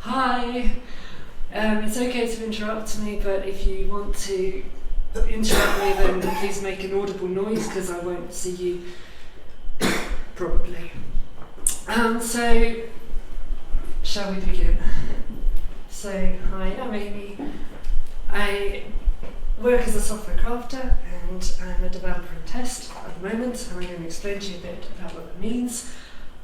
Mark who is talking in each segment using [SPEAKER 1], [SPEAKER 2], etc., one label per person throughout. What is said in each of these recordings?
[SPEAKER 1] Hi. It's okay to interrupt me, but if you want to interrupt me, then please make an audible noise because I won't see you probably. So, shall we begin? So, hi, I'm Aimee. I work as a software crafter and I'm a developer in test at the moment, and I'm going to explain to you a bit about what that means.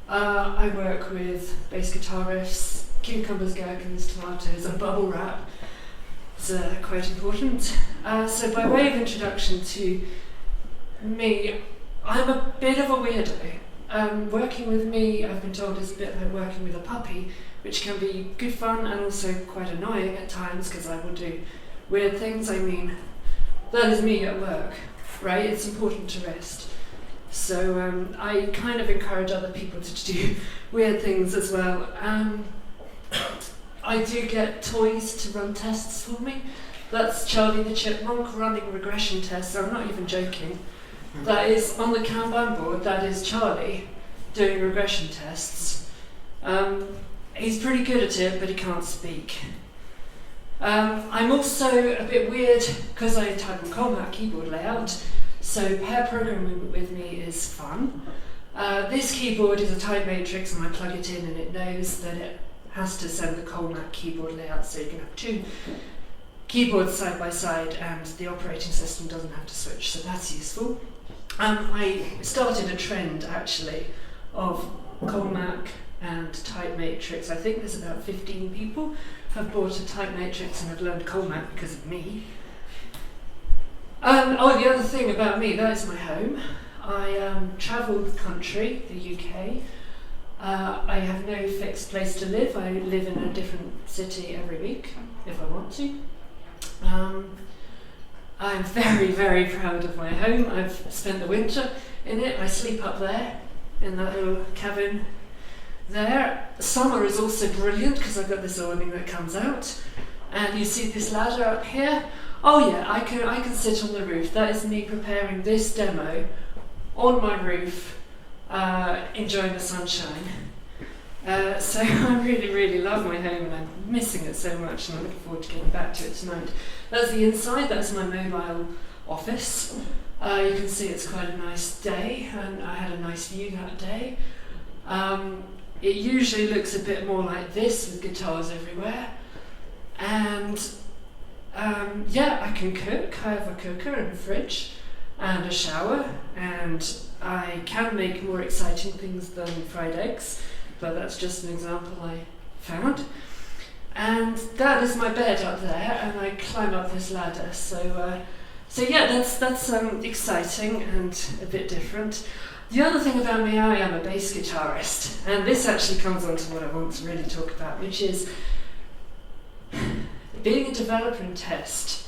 [SPEAKER 1] I work with bass guitar riffs, cucumbers, gherkins, tomatoes, and bubble wrap. It's quite important. So by way of introduction to me, I'm a bit of a weirdo. Working with me, I've been told, is a bit like working with a puppy, which can be good fun and also quite annoying at times because I will do weird things. I mean, that is me at work, right? It's important to rest. So I kind of encourage other people to do weird things as well. I do get toys to run tests for me. That's Charlie the Chipmunk running regression tests. I'm not even joking. That is on the Kanban board. That is Charlie doing regression tests. He's pretty good at it, but he can't speak. I'm also a bit weird because I type on Colmac keyboard layout. So pair programming with me is fun. This keyboard is a type matrix, and I plug it in and it knows that it has to send the Colmac keyboard layout, so you can have two keyboards side by side and the operating system doesn't have to switch, so that's useful. I started a trend actually of Colmac and type matrix. I think there's about 15 people have bought a type matrix and have learned Colmac because of me. The other thing about me, that is my home. I travel the country, the UK. I have no fixed place to live. I live in a different city every week, if I want to. I'm very, very proud of my home. I've spent the winter in it. I sleep up there, in that little cabin there. Summer is also brilliant because I've got this awning that comes out. And you see this ladder up here? Oh yeah, I can sit on the roof. That is me preparing this demo on my roof, enjoying the sunshine. So I really, really love my home and I'm missing it so much and I'm looking forward to getting back to it tonight. That's the inside, that's my mobile office. You can see it's quite a nice day and I had a nice view that day. It usually looks a bit more like this with guitars everywhere. And I can cook. I have a cooker and a fridge and a shower, and I can make more exciting things than fried eggs, but that's just an example I found. And that is my bed up there, and I climb up this ladder. So that's exciting and a bit different. The other thing about me, I am a bass guitarist, and this actually comes on to what I want to really talk about, which is being a developer in test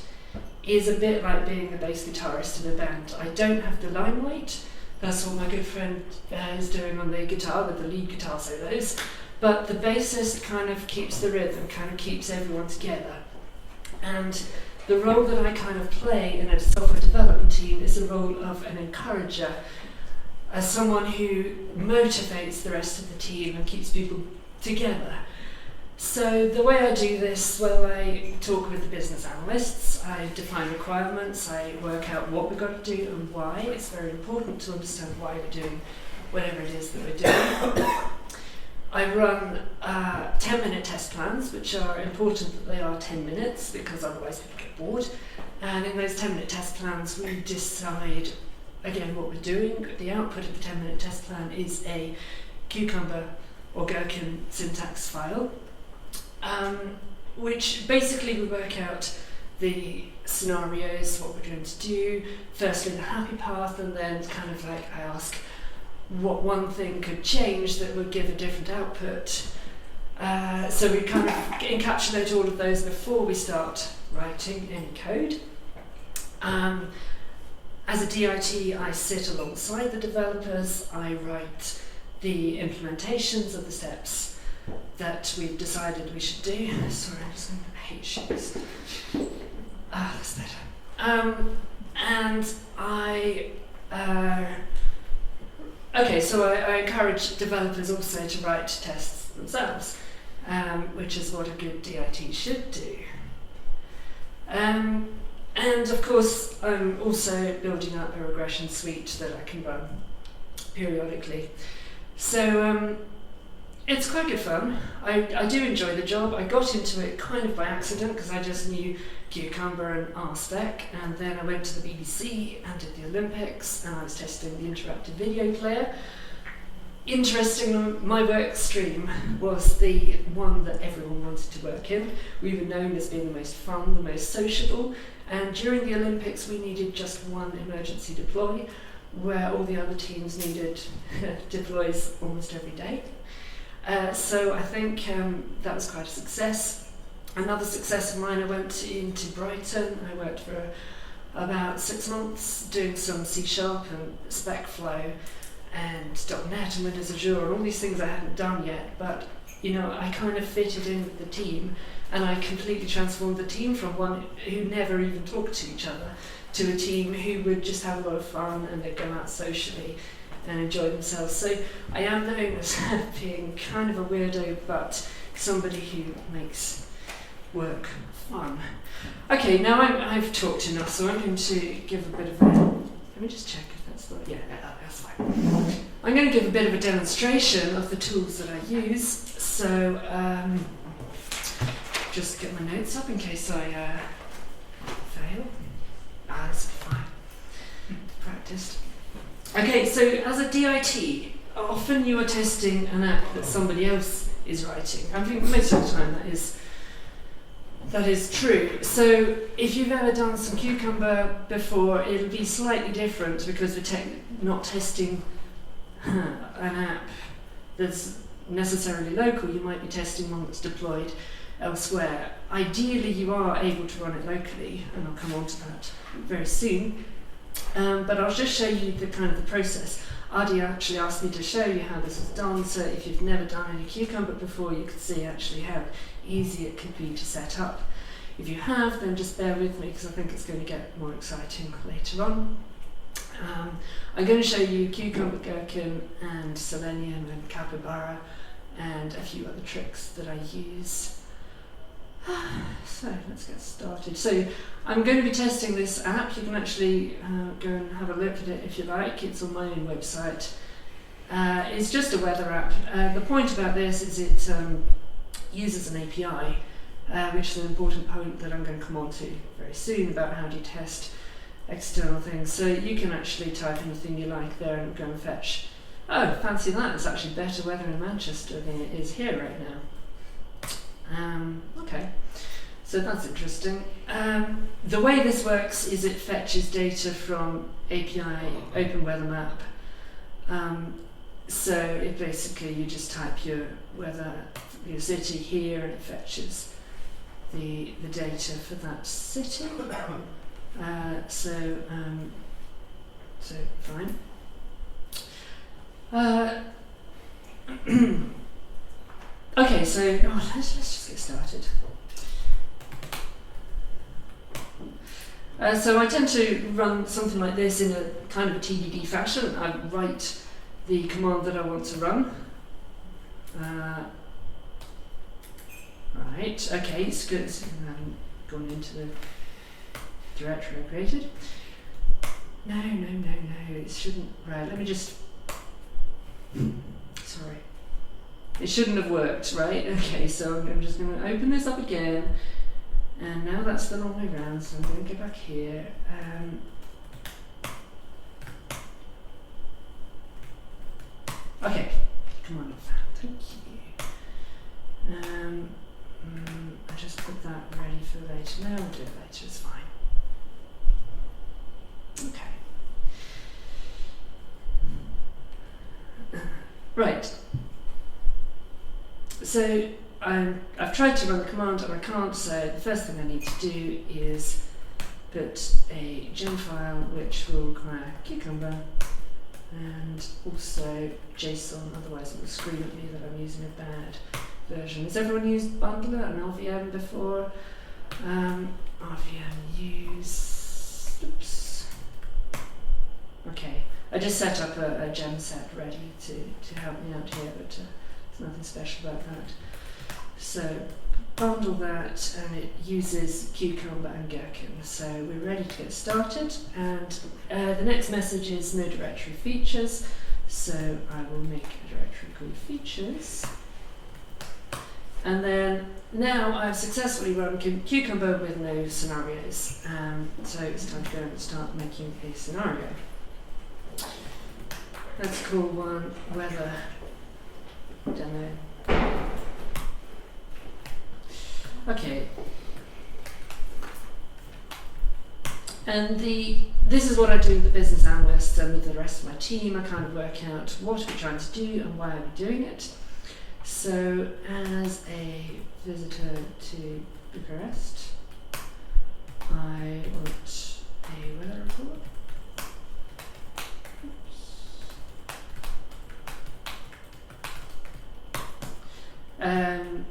[SPEAKER 1] is a bit like being a bass guitarist in a band. I don't have the limelight. That's what my good friend is doing on the guitar with the lead guitar solos. But the bassist kind of keeps the rhythm, kind of keeps everyone together. And the role that I kind of play in a software development team is the role of an encourager, as someone who motivates the rest of the team and keeps people together. So the way I do this, well, I talk with the business analysts, I define requirements, I work out what we've got to do and why. It's very important to understand why we're doing whatever it is that we're doing. I run 10-minute test plans, which are important that they are 10 minutes because otherwise people get bored. And in those 10-minute test plans, we decide, again, what we're doing. The output of the 10-minute test plan is a cucumber or gherkin syntax file. Which basically we work out the scenarios, what we're going to do, firstly the happy path, and then kind of like I ask what one thing could change that would give a different output. So we kind of encapsulate all of those before we start writing any code. As a DIT, I sit alongside the developers, I write the implementations of the steps that we've decided we should do. Sorry, I'm just going to hate shoes. That's better. And I encourage developers also to write tests themselves. which is what a good DIT should do. And of course, I'm also building up a regression suite that I can run periodically. So it's quite good fun. I do enjoy the job. I got into it kind of by accident because I just knew Cucumber and RSpec, and then I went to the BBC and did the Olympics, and I was testing the interactive video player. Interestingly, my work stream was the one that everyone wanted to work in. We were known as being the most fun, the most sociable, and during the Olympics we needed just one emergency deploy, where all the other teams needed deploys almost every day. So I think that was quite a success. Another success of mine, I went into Brighton. I worked for about 6 months doing some C# and SpecFlow and .NET and Windows Azure and all these things I hadn't done yet, but you know, I kind of fitted in with the team, and I completely transformed the team from one who never even talked to each other to a team who would just have a lot of fun and they'd go out socially and enjoy themselves. So I am known as being kind of a weirdo, but somebody who makes work fun. Okay, now I've talked enough, so I'm going to give a bit of a... Let me just check if that's the... Yeah, that's fine. I'm going to give a bit of a demonstration of the tools that I use. So, just get my notes up in case I fail. That's fine. Practiced. Okay, so as a DIT, often you are testing an app that somebody else is writing. I think most of the time that is true. So if you've ever done some Cucumber before, it'll be slightly different because we're not testing an app that's necessarily local. You might be testing one that's deployed elsewhere. Ideally, you are able to run it locally, and I'll come on to that very soon. But I'll just show you the kind of the process. Adi actually asked me to show you how this is done, so if you've never done any Cucumber before, you can see actually how easy it can be to set up. If you have, then just bear with me because I think it's going to get more exciting later on. I'm going to show you Cucumber, Gherkin, and Selenium and Capybara, and a few other tricks that I use. So let's get started. So I'm going to be testing this app. You can actually go and have a look at it if you like. It's on my own website. It's just a weather app. The point about this is it uses an API, which is an important point that I'm going to come on to very soon about how do you test external things. So you can actually type anything you like there and go and fetch. Oh, fancy that, it's actually better weather in Manchester than it is here right now. Okay, so that's interesting. The way this works is it fetches data from API Open Weather Map. So it basically, you just type your weather, your city here, and it fetches the data for that city. So fine. Okay, so let's just get started. So I tend to run something like this in a kind of a TDD fashion. I write the command that I want to run. Right, okay, it's good. I haven't gone into the directory I created. No, it shouldn't. Right, let me just... Sorry. It shouldn't have worked, right? Okay, so I'm just going to open this up again, and now that's the long way round, so I'm going to go back here. Okay, come on, thank you. I just put that ready for later. No, I'll do it later, it's fine. Okay. Right. So I've tried to run the command and I can't, so the first thing I need to do is put a gem file which will require Cucumber and also JSON, otherwise it will scream at me that I'm using a bad version. Has everyone used Bundler and LVM before? RVM use... Oops. Okay, I just set up a gem set ready to help me out here, but there's nothing special about that. So bundle that, and it uses cucumber and gherkin. So we're ready to get started, and the next message is no directory features. So I will make a directory called features. And then now I've successfully run cucumber with no scenarios. So it's time to go and start making a scenario. Let's call one weather demo. Okay. And this is what I do with the business analysts and with the rest of my team. I kind of work out what we're trying to do and why we're doing it. So as a visitor to Bucharest, I want a weather report.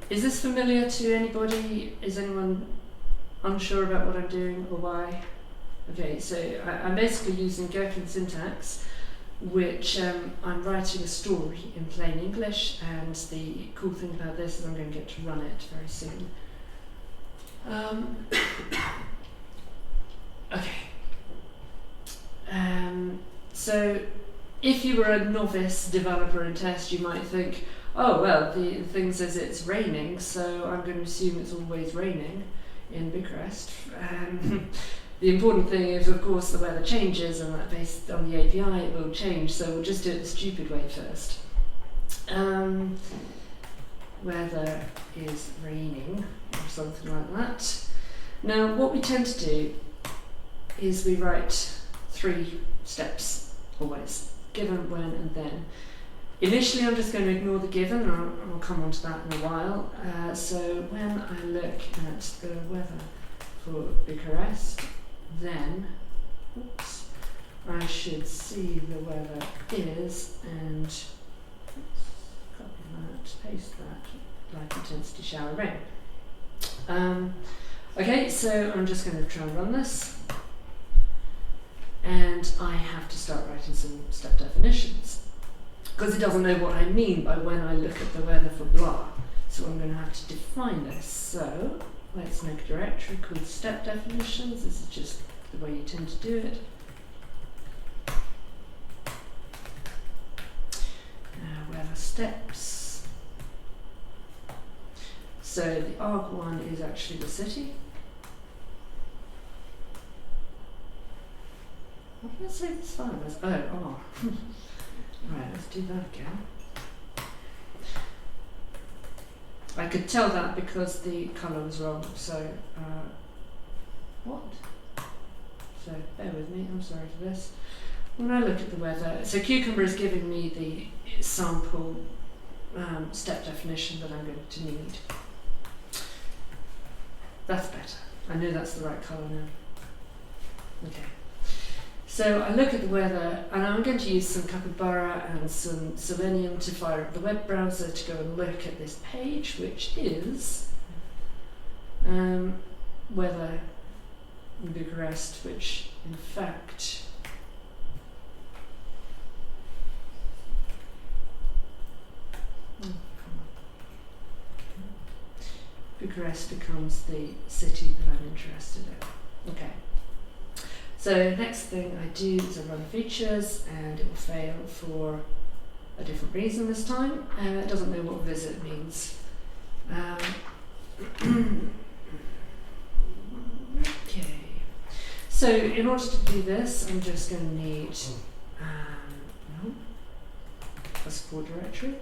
[SPEAKER 1] Is this familiar to anybody? Is anyone unsure about what I'm doing or why? Okay, so I'm basically using Gherkin syntax, which I'm writing a story in plain English, and the cool thing about this is I'm going to get to run it very soon. Okay. So if you were a novice developer in test, you might think, oh, well, the thing says it's raining, so I'm going to assume it's always raining in Bucharest. The important thing is, of course, the weather changes, and that based on the API it will change, so we'll just do it the stupid way first. Weather is raining, or something like that. Now, what we tend to do is we write 3 steps, always. Given, when, and then. Initially, I'm just going to ignore the given, and I'll come on to that in a while. So when I look at the weather for Bucharest, then I should see the weather is, and copy that, paste that, light intensity shower rain. Okay, so I'm just going to try and run this, and I have to start writing some step definitions, because it doesn't know what I mean by when I look at the weather for blah. So I'm going to have to define this. So let's make a directory called step definitions. This is just the way you tend to do it. Weather steps. So the arg1 is actually the city. What did I say this file was? Oh. Right, let's do that again. I could tell that because the colour was wrong, so what? So bear with me, I'm sorry for this. When I look at the weather, so Cucumber is giving me the sample step definition that I'm going to need. That's better. I know that's the right colour now. Okay. So I look at the weather, and I'm going to use some capybara and some Selenium to fire up the web browser to go and look at this page, which is weather in Bucharest, which in fact Bucharest becomes the city that I'm interested in. Okay. So next thing I do is I run features, and it will fail for a different reason this time. It doesn't know what visit means. Okay. So in order to do this, I'm just going to need a support directory.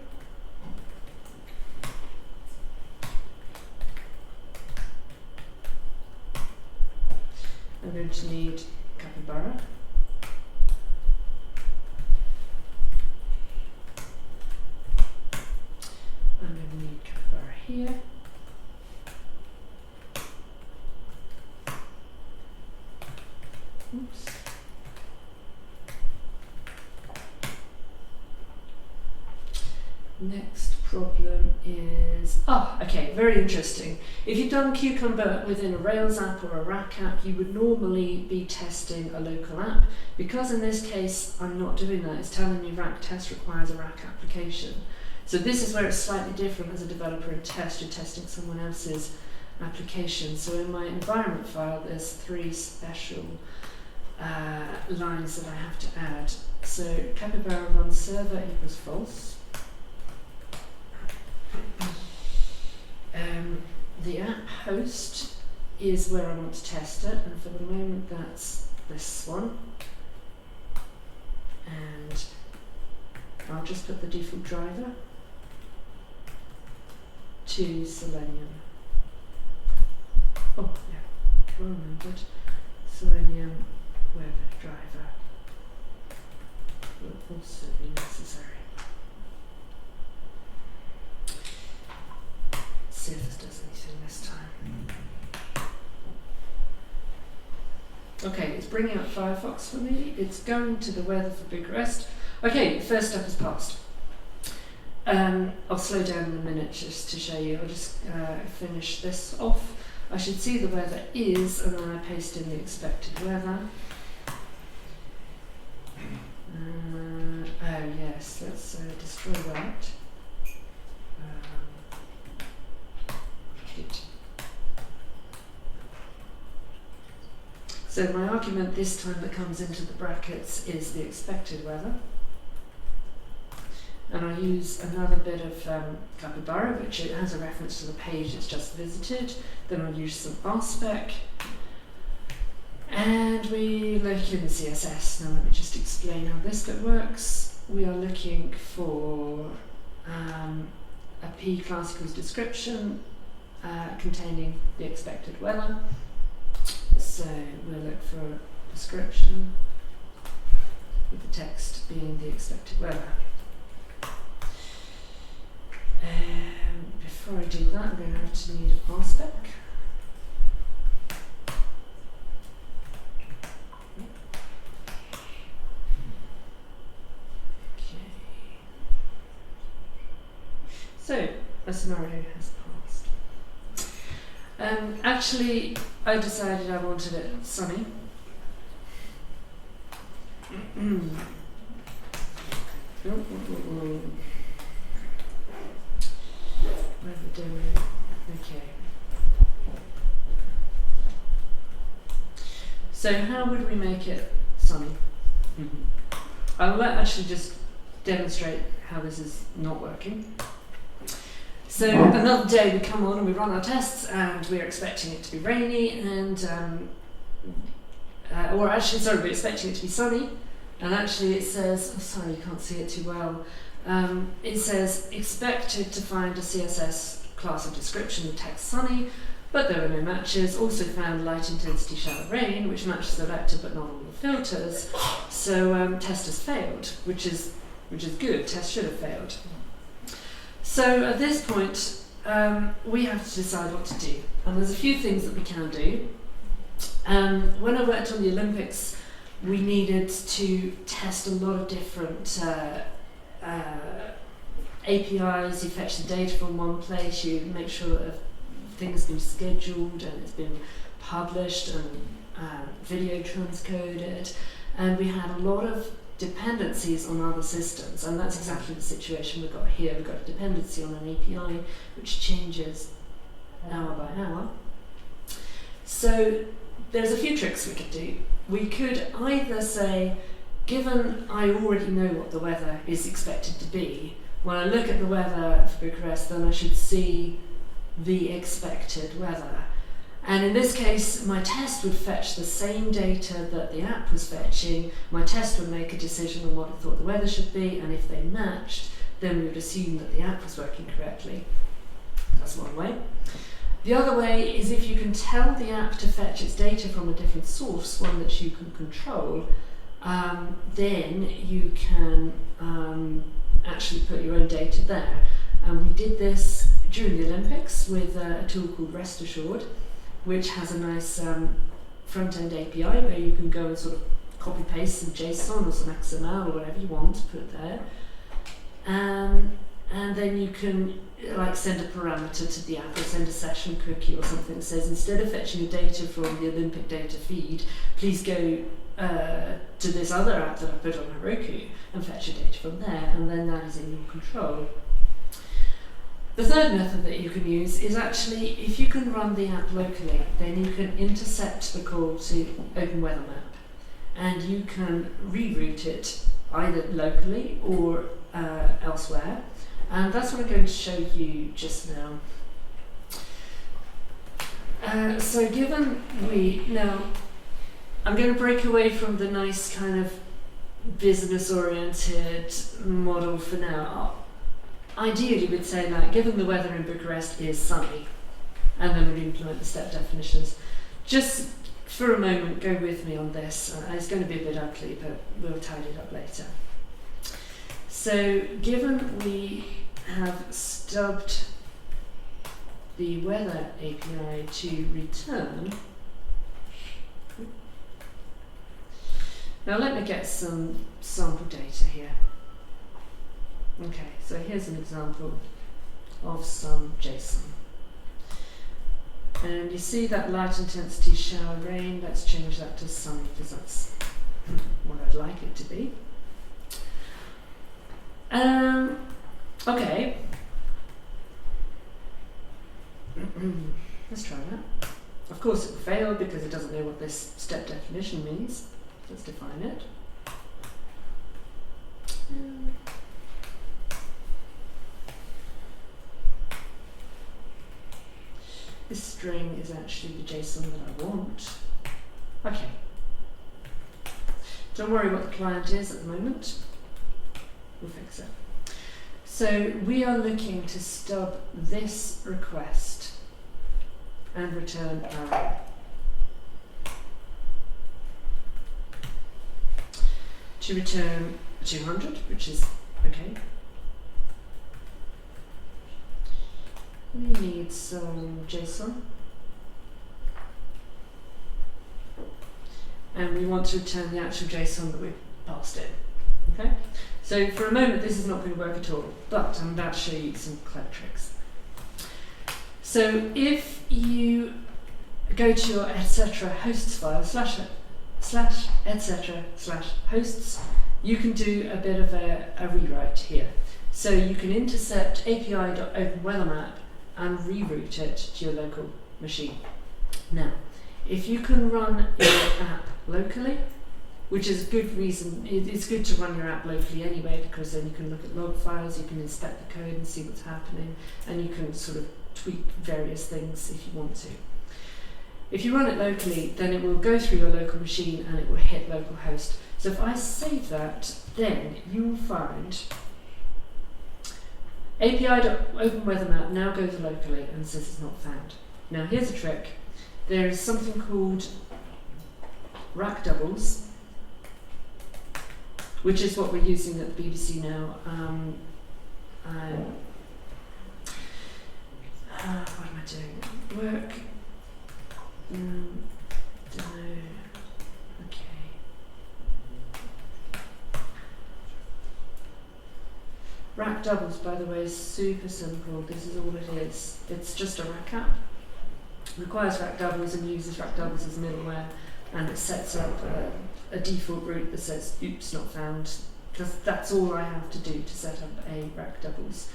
[SPEAKER 1] I'm going to need capybara. I'm going to need capybara here. Oops. Next problem is, okay, very interesting. If you've done Cucumber within a Rails app or a Rack app, you would normally be testing a local app. Because in this case I'm not doing that, it's telling me Rack test requires a Rack application. So this is where it's slightly different as a developer and test. You're testing someone else's application. So in my environment file, there's 3 special lines that I have to add. So capybara run server equals false. The app host is where I want to test it, and for the moment that's this one. And I'll just put the default driver to Selenium. Oh yeah, I remembered. Selenium Webdriver will also be necessary. See if this does anything this time. Okay, it's bringing up Firefox for me. It's going to the weather for Big Rest. Okay, first step is passed. I'll slow down in a minute just to show you. I'll just finish this off. I should see the weather is, and then I paste in the expected weather. Oh yes, let's destroy that. So my argument this time that comes into the brackets is the expected weather. And I use another bit of capybara, which it has a reference to the page it's just visited. Then I'll use some RSpec. And we look in the CSS. Now let me just explain how this bit works. We are looking for a P class equals description containing the expected weather. So we'll look for a description with the text being the expected weather. Before I do that, I'm going to have to need RSpec. Okay. So a scenario has passed. Actually, I decided I wanted it sunny. Where's the demo? Okay. So how would we make it sunny? I'll actually just demonstrate how this is not working. So another day we come on and we run our tests and we're expecting it to be rainy and, we're expecting it to be sunny, and actually it says, oh, sorry you can't see it too well, it says expected to find a CSS class of description with text sunny, but there were no matches. Also found light intensity shallow rain, which matches the vector but not all the filters. So test has failed, which is good. Test should have failed. So at this point, we have to decide what to do, and there's a few things that we can do. When I worked on the Olympics, we needed to test a lot of different APIs. You fetch the data from one place, you make sure that things have been scheduled and it's been published and video transcoded, and we had a lot of dependencies on other systems, and that's exactly the situation we've got here. We've got a dependency on an API which changes hour by hour. So there's a few tricks we could do. We could either say, given I already know what the weather is expected to be, when I look at the weather for Bucharest, then I should see the expected weather. And in this case, my test would fetch the same data that the app was fetching. My test would make a decision on what it thought the weather should be, and if they matched, then we would assume that the app was working correctly. That's one way. The other way is if you can tell the app to fetch its data from a different source, one that you can control, then you can actually put your own data there. And we did this during the Olympics with a tool called Rest Assured, which has a nice front-end API where you can go and sort of copy-paste some JSON or some XML or whatever you want to put there. And then you can send a parameter to the app or send a session cookie or something that says, instead of fetching your data from the Olympic data feed, please go to this other app that I put on Heroku and fetch your data from there, and then that is in your control. The third method that you can use is actually, if you can run the app locally, then you can intercept the call to OpenWeatherMap, and you can reroute it either locally or elsewhere. And that's what I'm going to show you just now. So given I'm going to break away from the nice kind of business-oriented model for now. Ideally, we'd say, like, given the weather in Bucharest is sunny, and then we'd implement the step definitions. Just for a moment, go with me on this. It's going to be a bit ugly, but we'll tidy it up later. So, given we have stubbed the weather API to return, now let me get some sample data here. Okay, so here's an example of some JSON. And you see that light intensity shower rain. Let's change that to sunny because that's what I'd like it to be. Okay. Let's try that. Of course it will fail because it doesn't know what this step definition means. Let's define it. This string is actually the JSON that I want. Okay. Don't worry what the client is at the moment. We'll fix it. So we are looking to stub this request and return arrow. To return 200, which is okay. We need some JSON. And we want to return the actual JSON that we passed in. Okay? So for a moment this is not going to work at all, but I'm about to show you some clever tricks. So if you go to your etc hosts file, slash etc slash hosts, you can do a bit of a rewrite here. So you can intercept api.openweathermap and reroute it to your local machine. Now, if you can run your app locally, which is a good reason, it's good to run your app locally anyway, because then you can look at log files, you can inspect the code and see what's happening, and you can sort of tweak various things if you want to. If you run it locally, then it will go through your local machine and it will hit localhost. So if I save that, then you will find api.openweathermap now goes locally and says it's not found. Now here's a trick. There is something called rack doubles, which is what we're using at the BBC now. What am I doing? Work. Don't know. Okay. Rack doubles, by the way, is super simple. This is all it is. It's just a rack app. It requires rack doubles and uses rack doubles as middleware, and it sets up a default route that says oops, not found, because that's all I have to do to set up a rack doubles.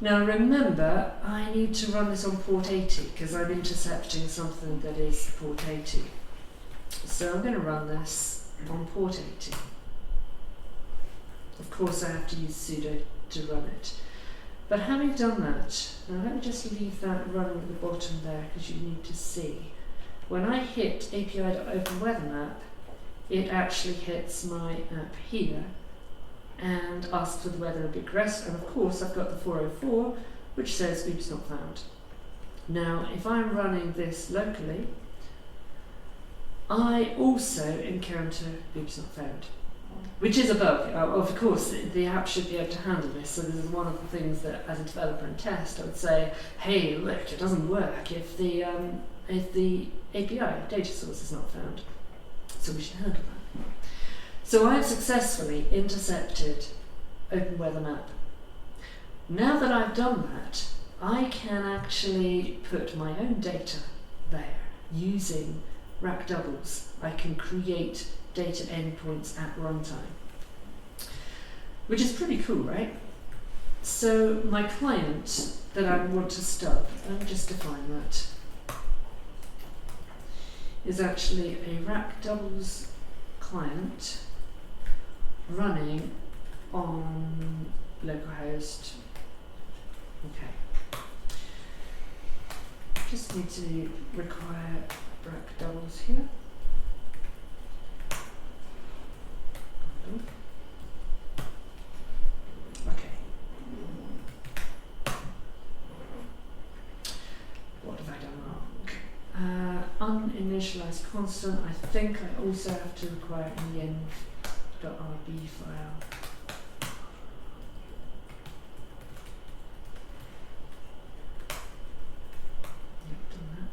[SPEAKER 1] Now remember, I need to run this on port 80 because I'm intercepting something that is port 80. So I'm going to run this on port 80. Of course I have to use sudo to run it. But having done that, now let me just leave that running at the bottom there because you need to see. When I hit api.openweathermap, it actually hits my app here and asks for the weather in Bucharest, and of course I've got the 404 which says oops, not found. Now if I'm running this locally, I also encounter oops, not found, which is a bug. Of course the app should be able to handle this, so this is one of the things that as a developer and test I would say, hey look, it doesn't work if the API data source is not found, so we should handle that. So I've successfully intercepted OpenWeatherMap. Now that I've done that, I can actually put my own data there using rack doubles. I can create data endpoints at runtime, which is pretty cool, right? So my client that I want to stub, let me just define that, is actually a rack doubles client running on localhost. Okay. Just need to require rack doubles here. Okay. What have I done wrong? Uninitialized constant. I think I also have to require in the end.rb file. Yep, done that.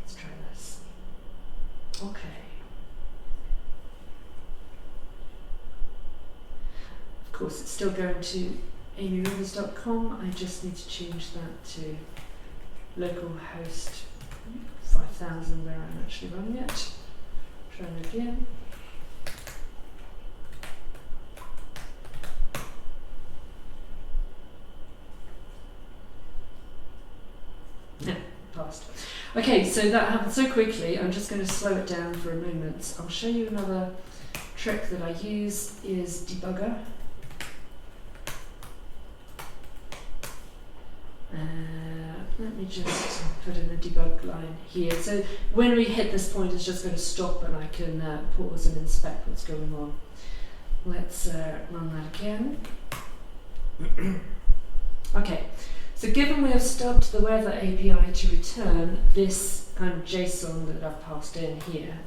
[SPEAKER 1] Let's try this. Okay. Of course, it's still going to amyRivers.com. I just need to change that to localhost 5000 where I'm actually running it. Try it again. Yeah, passed. Okay, so that happened so quickly, I'm just going to slow it down for a moment. I'll show you another trick that I use is debugger. Let me just put in a debug line here. So when we hit this point, it's just going to stop and I can pause and inspect what's going on. Let's run that again. Okay, so given we have stubbed the weather API to return this kind of JSON that I've passed in here,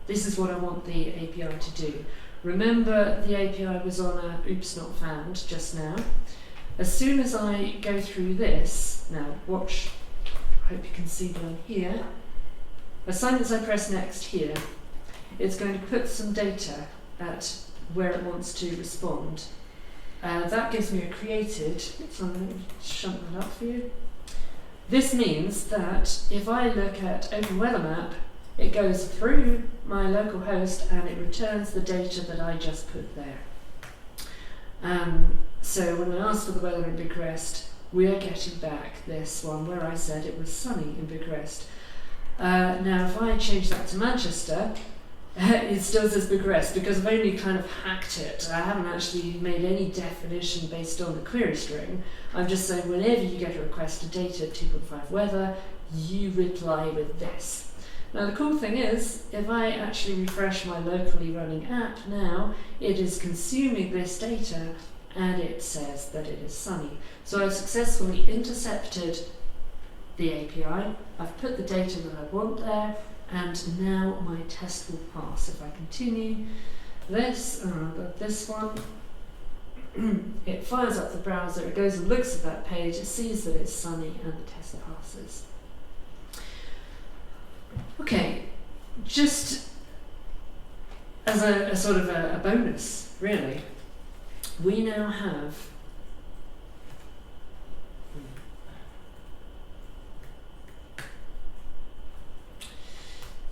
[SPEAKER 1] this is what I want the API to do. Remember, the API was on a oops not found just now. As soon as I go through this, now watch, I hope you can see down here, as soon as I press next here, it's going to put some data at where it wants to respond. That gives me a created, so I'm going to shunt that up for you. This means that if I look at Open Weather Map, it goes through my local host and it returns the data that I just put there. So when I asked for the weather in Bucharest, we are getting back this one where I said it was sunny in Bucharest. Now if I change that to Manchester, it still says Bucharest because I've only kind of hacked it. I haven't actually made any definition based on the query string. I'm just saying whenever you get a request to data 2.5 weather, you reply with this. Now the cool thing is, if I actually refresh my locally running app now, it is consuming this data and it says that it is sunny. So I've successfully intercepted the API, I've put the data that I want there, and now my test will pass. If I continue this, I've got this one, it fires up the browser, it goes and looks at that page, it sees that it's sunny and the test passes. Okay, just as a sort of a bonus, really, we now have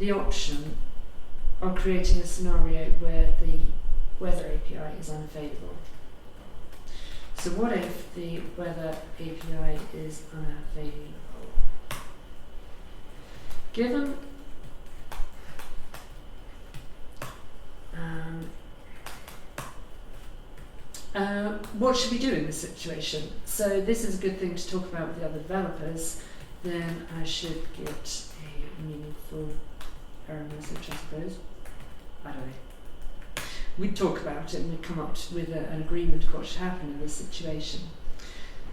[SPEAKER 1] the option of creating a scenario where the weather API is unavailable. So what if the weather API is unavailable? Given what should we do in this situation? So this is a good thing to talk about with the other developers. Then I should get a meaningful error message, I suppose. I don't know. We'd talk about it and we'd come up with an agreement of what should happen in this situation.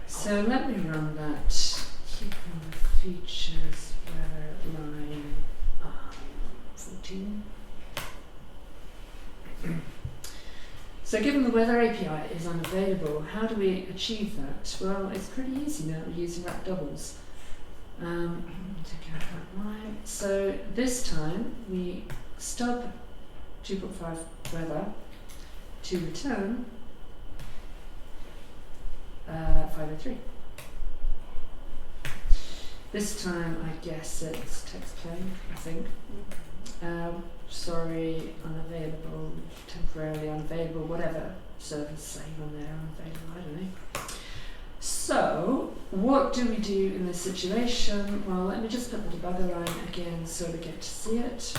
[SPEAKER 1] So let me run that. Keep on the features where line 14. So given the weather API is unavailable, how do we achieve that? Well, it's pretty easy now using rack doubles. Take out that line. So this time we stub 2.5 weather to return 503. This time I guess it's text plain, I think. Sorry, unavailable, temporarily unavailable, whatever servers say when they're unavailable, I don't know. So, what do we do in this situation? Well, let me just put the debugger line again so we get to see it.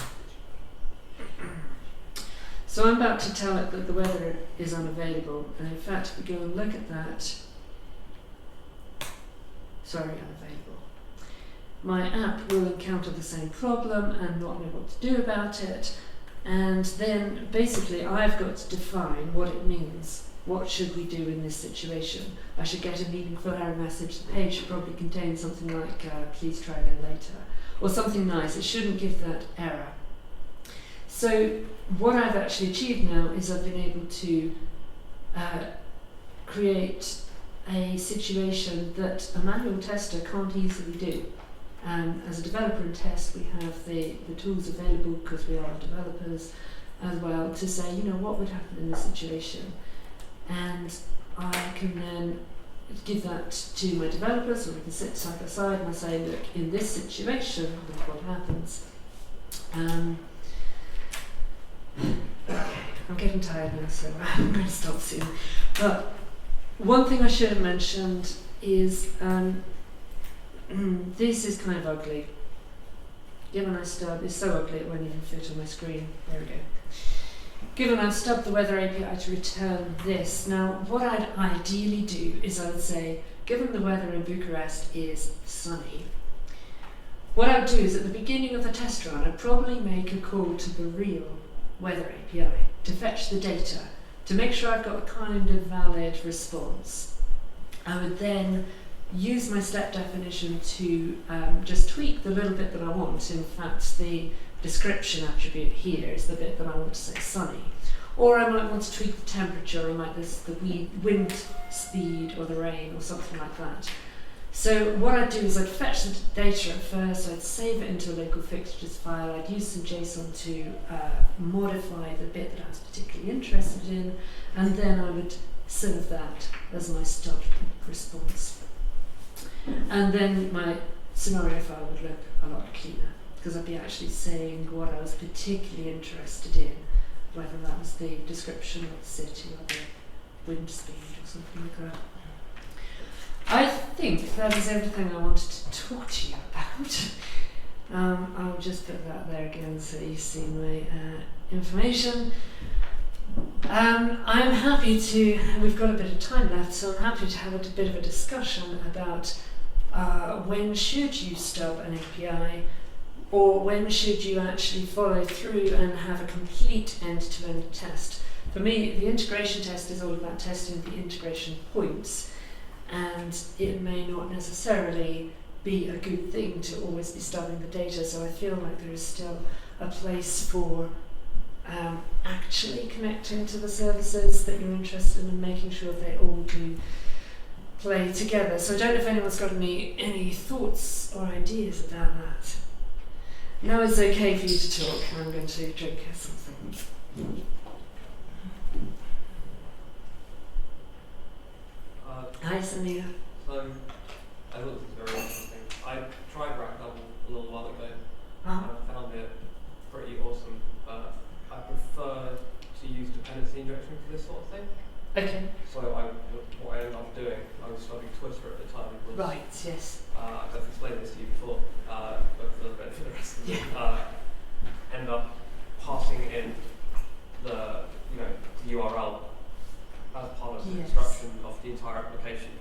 [SPEAKER 1] So I'm about to tell it that the weather is unavailable, and in fact, if we go and look at that, sorry, unavailable. My app will encounter the same problem and not know what to do about it, and then basically I've got to define what it means. What should we do in this situation? I should get a meaningful error message. The page should probably contain something like, please try again later, or something nice. It shouldn't give that error. So what I've actually achieved now is I've been able to create a situation that a manual tester can't easily do. As a developer in test, we have the tools available, because we are developers as well, to say, you know, what would happen in this situation? And I can then give that to my developers, or we can sit side by side and I say, look, in this situation, look what happens. Okay, I'm getting tired now, so I'm going to stop soon. But one thing I should have mentioned is this is kind of ugly. Given I stub, it's so ugly it won't even fit on my screen. There we go. Given I've stubbed the weather API to return this, now what I'd ideally do is I would say, given the weather in Bucharest is sunny, what I would do is at the beginning of the test run, I'd probably make a call to the real weather API to fetch the data, to make sure I've got a kind of valid response. I would then use my step definition to just tweak the little bit that I want. In fact, the description attribute here is the bit that I want to say sunny. Or I might want to tweak the temperature, or I might this the wind speed or the rain or something like that. So what I'd do is I'd fetch the data at first, I'd save it into a local fixtures file, I'd use some JSON to modify the bit that I was particularly interested in, and then I would serve that as my stub response. And then my scenario file would look a lot cleaner, because I'd be actually saying what I was particularly interested in, whether that was the description of the city or the wind speed or something like that. I think that is everything I wanted to talk to you about. I'll just put that there again so you see my information. I'm happy to, we've got a bit of time left, so I'm happy to have a bit of a discussion about when should you stub an API, or when should you actually follow through and have a complete end-to-end test. For me, the integration test is all about testing the integration points, and it may not necessarily be a good thing to always be stubbing the data, so I feel like there is still a place for actually connecting to the services that you're interested in and making sure they all do play together. So I don't know if anyone's got any thoughts or ideas about that. Now it's okay for you to talk, and I'm going to drink something. Hi, Samir.
[SPEAKER 2] So, I thought this was very interesting. I tried Rackdouble a little while ago, and I found it pretty awesome, but I prefer to use dependency injection for this sort of thing.
[SPEAKER 1] Okay.
[SPEAKER 2] So what I ended up doing, I was studying Twitter at the time. Was,
[SPEAKER 1] right, yes.
[SPEAKER 2] I've explained this to you before, but for the benefit of the rest of you, end up passing in the URL as part of the instruction of the entire application.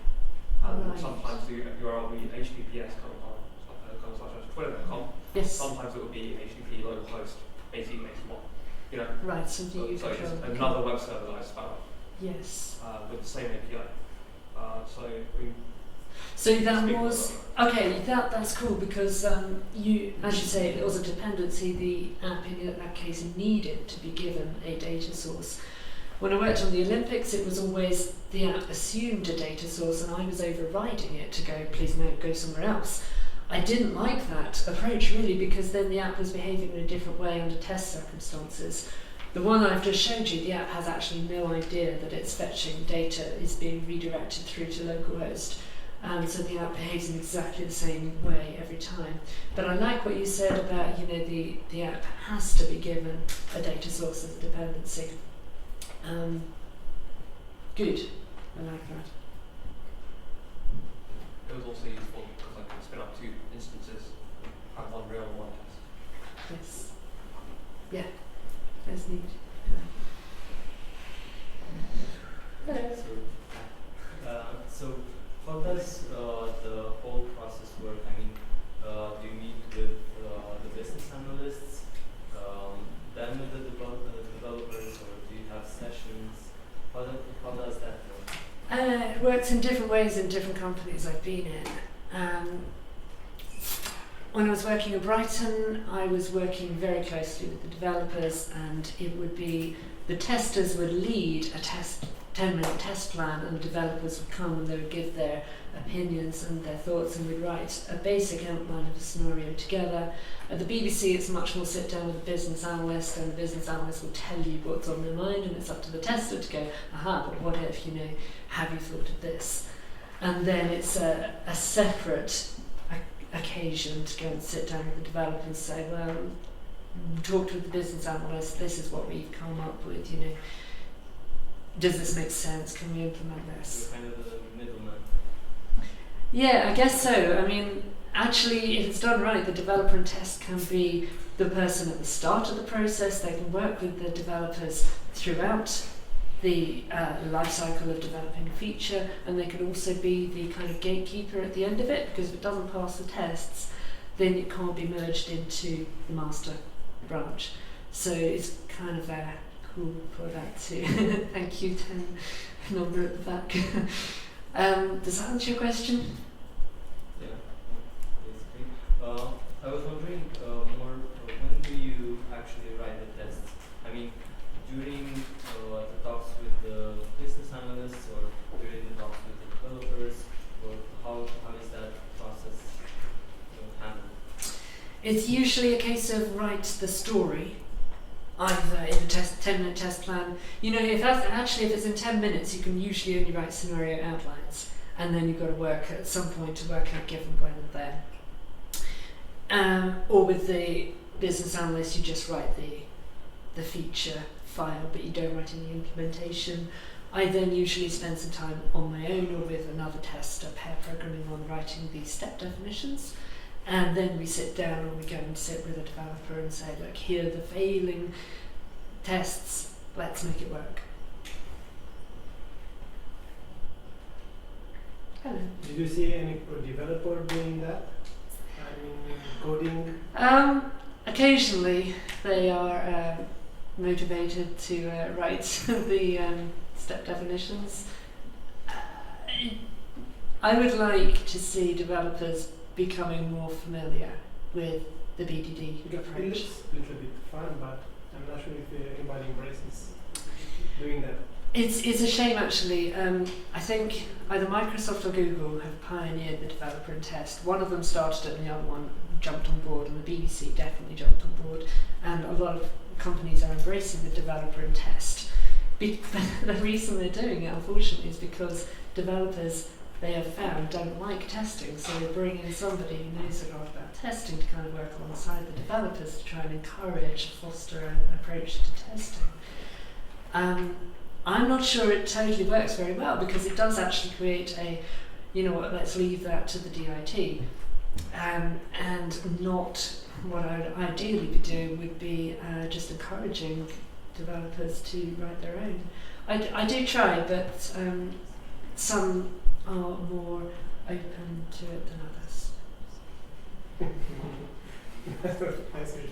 [SPEAKER 2] And sometimes the URL will be https://twitter.com.
[SPEAKER 1] Yes.
[SPEAKER 2] Sometimes it will be http localhost 8081.
[SPEAKER 1] Right, something you
[SPEAKER 2] so
[SPEAKER 1] control.
[SPEAKER 2] it's another web server that I spun up.
[SPEAKER 1] Yes.
[SPEAKER 2] With the same API.
[SPEAKER 1] So that was okay. That's cool, because you, as you say, it was a dependency. The app in that case needed to be given a data source. When I worked on the Olympics, it was always the app assumed a data source, and I was overriding it to go, please no, go somewhere else. I didn't like that approach really, because then the app was behaving in a different way under test circumstances. The one I've just showed you, the app has actually no idea that it's fetching data is being redirected through to localhost. So the app behaves in exactly the same way every time. But I like what you said about, the app has to be given a data source as a dependency. Good, I like that.
[SPEAKER 2] It was also useful because I could spin up 2 instances, have one real and one test.
[SPEAKER 1] Yes. Yeah, that's neat. Hello.
[SPEAKER 3] So how does the whole process work? I mean, do you meet with the business analysts, then with the developers, or do you have sessions? How does that work?
[SPEAKER 1] It works in different ways in different companies I've been in. When I was working at Brighton, I was working very closely with the developers, and it would be the testers would lead a 10-minute test plan, and the developers would come and they would give their opinions and their thoughts, and we'd write a basic outline of a scenario together. At the BBC, it's much more sit down with a business analyst, and the business analyst will tell you what's on their mind, and it's up to the tester to go, aha, but what if, have you thought of this? And then it's a separate occasion to go and sit down with the developer and say, well, talked with the business analyst, this is what we've come up with, does this make sense? Can we implement this?
[SPEAKER 3] You're kind of the middleman.
[SPEAKER 1] Yeah, I guess so. I mean, actually, if it's done right, the developer and test can be the person at the start of the process. They can work with the developers throughout the life cycle of developing a feature, and they could also be the kind of gatekeeper at the end of it, because if it doesn't pass the tests, then it can't be merged into the master branch. So it's kind of cool for that too. Thank you, 10 number at the back. Does that answer your question?
[SPEAKER 3] Yeah, basically. I was wondering more, when do you actually write the tests? I mean, during the talks with the business analysts, or during the talks with the developers, or how is that process handled?
[SPEAKER 1] It's usually a case of write the story, either in the 10-minute test plan. If it's in 10 minutes, you can usually only write scenario outlines, and then you've got to work at some point to work out given when and then. Or with the business analyst, you just write the feature file, but you don't write any implementation. I then usually spend some time on my own or with another tester, pair programming on writing the step definitions. And then we sit down and we go and sit with a developer and say, look, here are the failing tests, let's make it work. Hello.
[SPEAKER 4] Did you see any developer doing that? I mean, coding?
[SPEAKER 1] Occasionally they are motivated to write the step definitions. I would like to see developers becoming more familiar with the BDD
[SPEAKER 4] Because
[SPEAKER 1] approach.
[SPEAKER 4] it looks a little bit fun, but I'm not sure if anybody embraces doing that.
[SPEAKER 1] It's a shame actually. I think either Microsoft or Google have pioneered the developer and test. One of them started it and the other one jumped on board, and the BBC definitely jumped on board. And a lot of companies are embracing the developer and test. The reason they're doing it, unfortunately, is because developers, they have found, don't like testing, so they bring in somebody who knows a lot about testing to kind of work alongside the developers to try and encourage, foster an approach to testing. I'm not sure it totally works very well, because it does actually create let's leave that to the DIT. And not what I would ideally be doing would be just encouraging developers to write their own. I do try, but some are more open to it than others.
[SPEAKER 4] I see.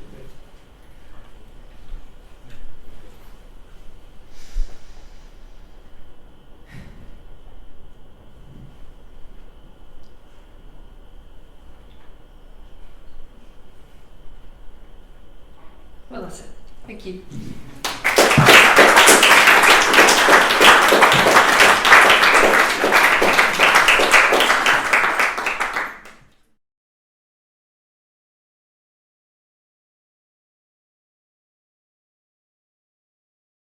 [SPEAKER 1] Well, that's it. Thank you.